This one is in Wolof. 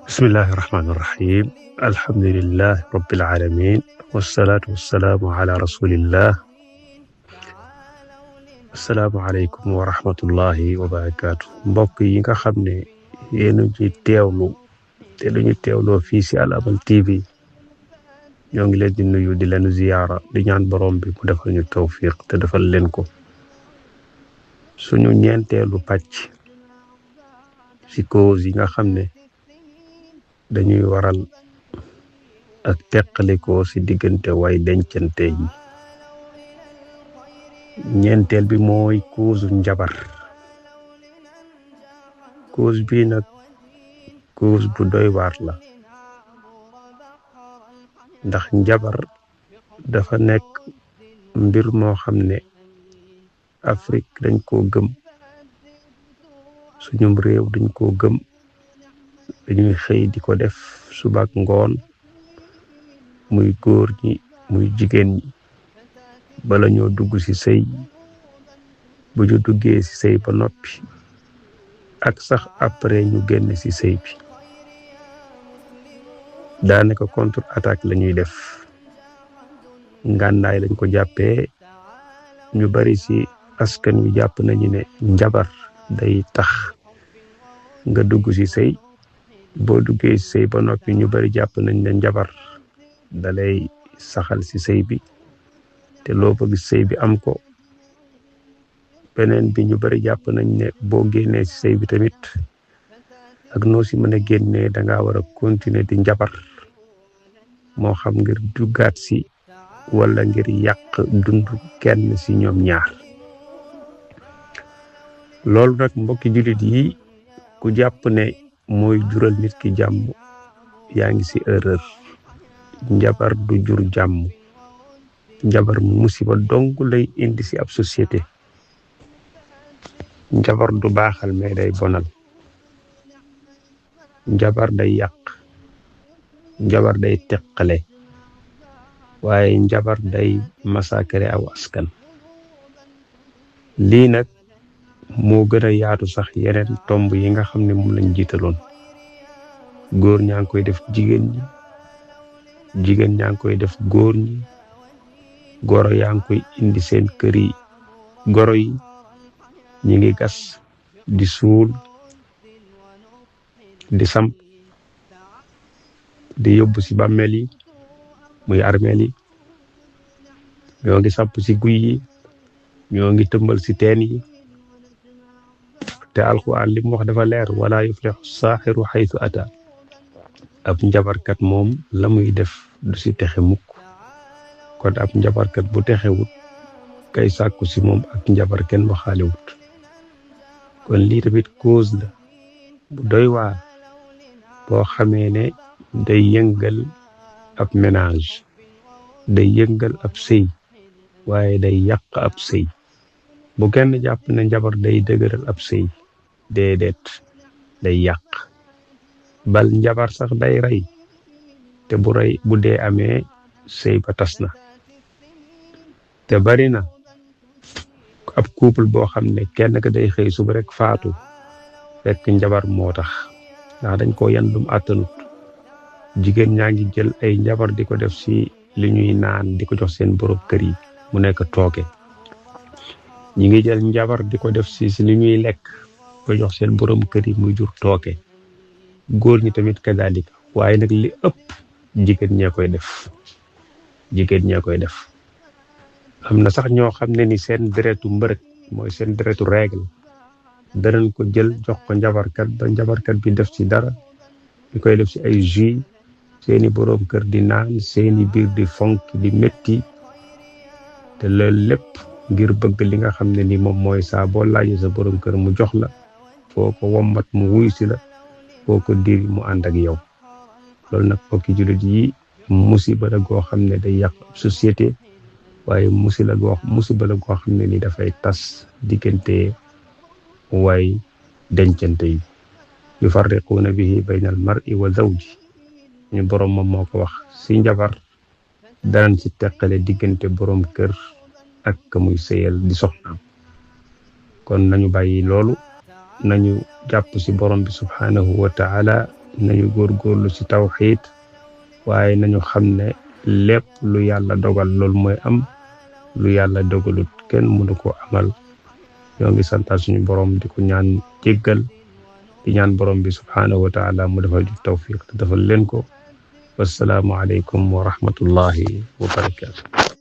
bismillahi irrahmani irrahim alhamdulilah rabbil alamin wassalaatu wassalaamu ala rasulillah assalaamu aleykum wa rahmatullahi wa barakaatu. mbokk yi nga xam ne yéen ci teewlu te duñu teewloo fii si Al Amal TV ñoo ngi leen di nuyu di leen ziyaara di ñaan borom bi mu defal ñu tawfiq te defal leen ko. suñu ñeenteelu pàcc ci cause yi nga xam ne dañuy waral ak teqalikoo ci diggante way dencante yi. ñeenteel bi mooy cause njabar. cause bii nag cause bu doy waar la ndax njabar dafa nekk mbir moo xam ne Afrique dañ koo gëm, suñum réew dañ koo gëm, dañuy xëy di ko def suba ak ngoon, muy góor ñi muy jigéen ñi, bala ñoo dugg ci sëy, bu ñu duggee ci sëy ba noppi ak sax après ñu génn ci sëy bi daanaka contre attaque la ñuy def. ngànnaay lañ ko jàppee. ñu bari ci askan wi jàpp nañu ne njabar day tax nga dugg ci sëy. boo duggee ci sëy ba noppi ñu bari jàpp nañ ne njabar dalay saxal ci sëy bi te loo bëgg sëy bi am ko. beneen bi ñu bari jàpp nañ ne boo génnee ci sëy bi tamit ak noo ci mën a génnee danga war a continuer di njabar, moo xam ngir duggaat ci wala ngir yàq dund kenn ci ñoom ñaar. loolu nag mbokki jullit yi ku jàpp ne mooy jural nit ki jàmm yaa ngi ci erreur. njabar du jur jàmm. njabar musiba dong lay indi ci ab société. njabar du baaxal mais day bonal. njabar day yàq. njabar day teqale. waaye njabar day massacrer aw askan. lii nag moo gën a yaatu sax yeneen tomb yi nga xam ne moom lañ jiitaloon. góor ñaa ngi koy def jigéen ñi, jigéen ñaa ngi koy def góor ñi, goro yaa ngi koy indi seen kër yi. goro yi ñi ngi gas di suul di samp di yóbbu ci bàmmeel yi muy armeel yi. ñoo ngi samp ci guy yi, ñoo ngi tëmbal ci teen yi. te alxuraan li mu wax dafa leer, wala yuflixu saaxiru xaytu ata. ab njabarkat moom la muy def du ci texe mukk. kon ab njabarkat bu texewut kay sàkku ci moom ak njabar kenn waxaalewut. kon lii tamit cause la bu doy waar boo xamee ne day yëngal ab ménage, day yëngal ab sëy, waaye day yàq ab sëy. bu kenn jàpp ne njabar day dëgëral ab sëy, déedéet, day yàq. bal njabar sax day rey, te bu dee amee sëy ba tas na. te bari na ab couple boo xam ne kenn ka day xëy suba rek faatu fekk njabar moo tax, ndax dañ ko yan lum àttanut. jigéen ñaa ngi jël ay njabar di ko def ci li ñuy naan di ko jox seen borom kër yi mu nekk tooke. ñi ngi jël njabar di ko def ci li ñuy lekk ko jox seen borom kër yi muy jur tooke. góor ñi tamit kadalika, waaye nag li ëpp jigéen ñee koy def. jigéen ñee koy def. am na sax ñoo xam ne ni seen deretu mbërëg mooy seen deretu règle danañ ko jël jox ko njabarkat ba njabarkat bi def ci dara, ñu koy def ci ay jus, seeni borom kër di naan, seeni biir di fonk di metti. te loolu lépp ngir bëgg li nga xam ne ni moom mooy saa boo laajee sa borom kër mu jox la, foo ko wommat mu wuy si la, foo ko diri mu ànd ak yow. loolu nag bokki jullit yi musiba la goo xam ne day yàq société, waaye musiba la goo xam ne ni dafay tas diggante way dencante yi. yufarriquuna bihi bayna al mar'i wa zawji. ñu borom moom moo ko wax ci njabar danañ ci teqale diggante borom kër ak ka muy sëyal di soxnaam. kon nañu bàyyi loolu nañu jàpp ci borom bi subhanahu wa ta'ala nañu góorgóorlu ci tawxiid waaye nañu xam ne lépp lu yàlla dogal loolu mooy am lu yàlla dogalut kenn mënu ko amal ñoo ngi santaat suñu borom di ko ñaan jéggal di ñaan borom bi subhanahu wa ta'ala mu defal ñu tawfiq te defal leen ko wassalaamu aleykum wa rahmatullahi wa barakatuh